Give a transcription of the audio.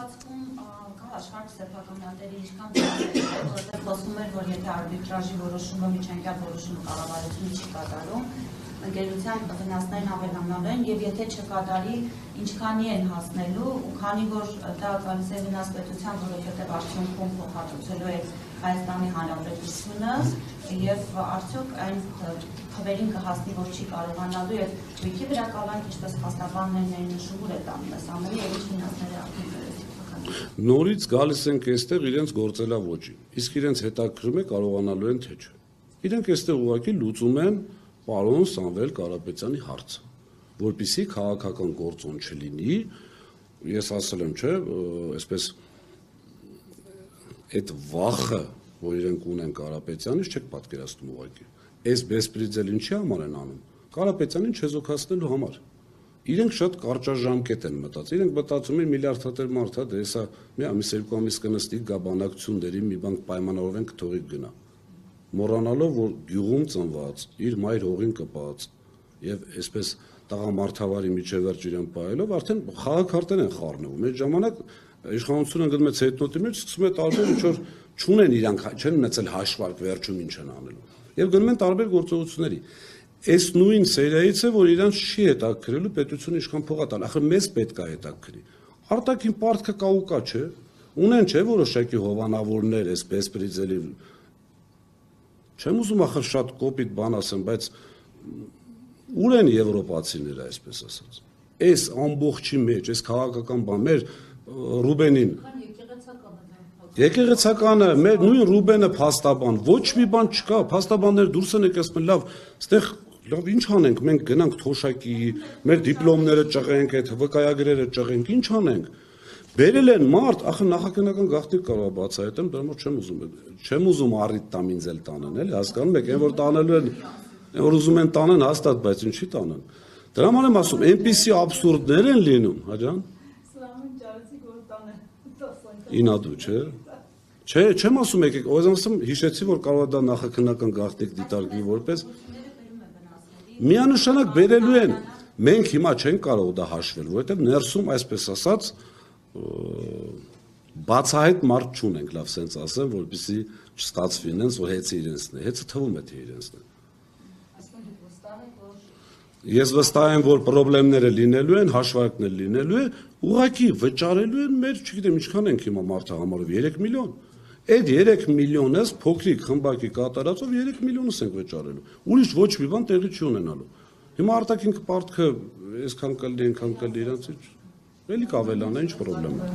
ընթացքում կա աշխարհ սեփականատերի ինչքան որտեղ խոսում էր, որ եթե արբիտրաժի որոշումը միջանկյալ որոշումը կառավարությունը չի կատարում, ընկերության վնասներն ավելանալու են եւ եթե չկատարի, ինչքանի են հասնելու ու քանի որ դա գալիս է վնաս պետության, որովհետեւ արդյունքում փոխհատուցելու է Հայաստանի Հանրապետությունը եւ արդյոք այն խվերին կհասնի, որ չի կարողանալու եւ թույքի վրա կալանք, ինչպես փաստաբաններն են նշում, ուր է տանում այս ամենը եւ ինչ վնասներ է ակնկալում։ Նորից գալիս ենք այստեղ իրենց գործելավոճին, իսկ իրենց հետաքրում է կարողանալու են թե չէ։ Իրենք այստեղ ուղղակի լուծում են պարոն Սամվել Կարապետյանի հարցը, որպեսզի քաղաքական գործոն չլինի, ես ասել եմ, չէ, այսպես այդ վախը, որ իրենք ունեն Կարապետյանից, չեք պատկերացնում ուղղակի։ Այս բեսպրիձել ինչի համար են անում։ Կարապետյանին չեզոքացնելու համար։ Իրենք շատ կարճաժամկետ են մտածում։ Իրենք մտածում են միլիարդատեր մարդ, դե հեսա մի ամիս երկու ամիս կնստի գա բանակցություն դերի մի բան պայմանավորվենք թողի գնա։ Մոռանալով, որ գյուղում ծնված, իր մայր հողին կպած եւ այսպես տղամարդավարի միջև վերջ իրեն պահելով արդեն խաղաքարտեր են խառնվում։ Այդ ժամանակ իշխանությունը գնում է ցետնոտի մեջ, սկսում է տարբեր ինչ-որ չունեն իրանք, չեն ունեցել հաշվարկ վերջում ինչ են անելու։ Եվ գնում են տարբեր գործողությունների։ Այս նույն սերիայից է, որ իրանք չի հետաքրելու պետությունը ինչքան փող է տալ։ Ախր մեզ պետք է հետաքրի։ Արտաքին պարտքը կա ու կա, չէ։ Ունեն չէ որոշակի հովանավորներ, այս բեսպրիձելի Չեմ ուզում ախր շատ կոպիտ բան ասեմ, բայց ուր են եվրոպացիները, այսպես ասած։ Այս ամբողջի մեջ, այս քաղաքական բան, մեր Ռուբենին եկեղեցականը, մեր նույն Ռուբենը փաստաբան, ոչ մի բան չկա, փաստաբաններ դուրս են եկել, լավ, այստեղ լավ ինչ անենք, մենք գնանք թոշակի, մեր դիպլոմները ճղենք, այդ վկայագրերը ճղենք, ինչ անենք։ Բերել են մարդ, ախր նախագահական գաղտնիք կարող է բացահայտեմ, դրա համար չեմ ուզում առիթ տամ ինձ էլ տանեն, էլի հասկանում եք, այն որ տանելու են, որ ուզում են տանեն հաստատ, բայց ինչի տանեն։ Դրա համար եմ ասում, այնպիսի աբսուրդներ են լինում, հաջան։ Ինադու, չէ։ Չէ, չեմ ասում եկեք, ասում հիշեցի, որ կարող է դա նախագահական գաղտնիք դիտարկվի որպես միանշանակ բերելու են։ Մենք հիմա չենք կարող դա հաշվել, որովհետև ներսում այսպես ասած բացահայտ մարդ չունենք, լավ սենց ասեմ, որպեսզի չստացվի ինձ, որ հեծը իրենցն է, հեծը թվում է թե իրենցն է։ Ես վստահ եմ, որ պրոբլեմները լինելու են, հաշվարկներ լինելու է, ուղղակի վճարելու են մեր, չգիտեմ, ինչքան ենք հիմա մարդը համարով, 3 միլիոն։ Այդ 3 միլիոնս փոքրիկ խմբակի կատարածով 3 միլիոնս ենք վճարելու։ Ուրիշ ոչ մի բան տեղի չի ունենալու։ Հիմա արտաքին պարտքը այսքան կլինի, այնքան կլինի, իրանց էլի կավելանա, ինչ պրոբլեմ է։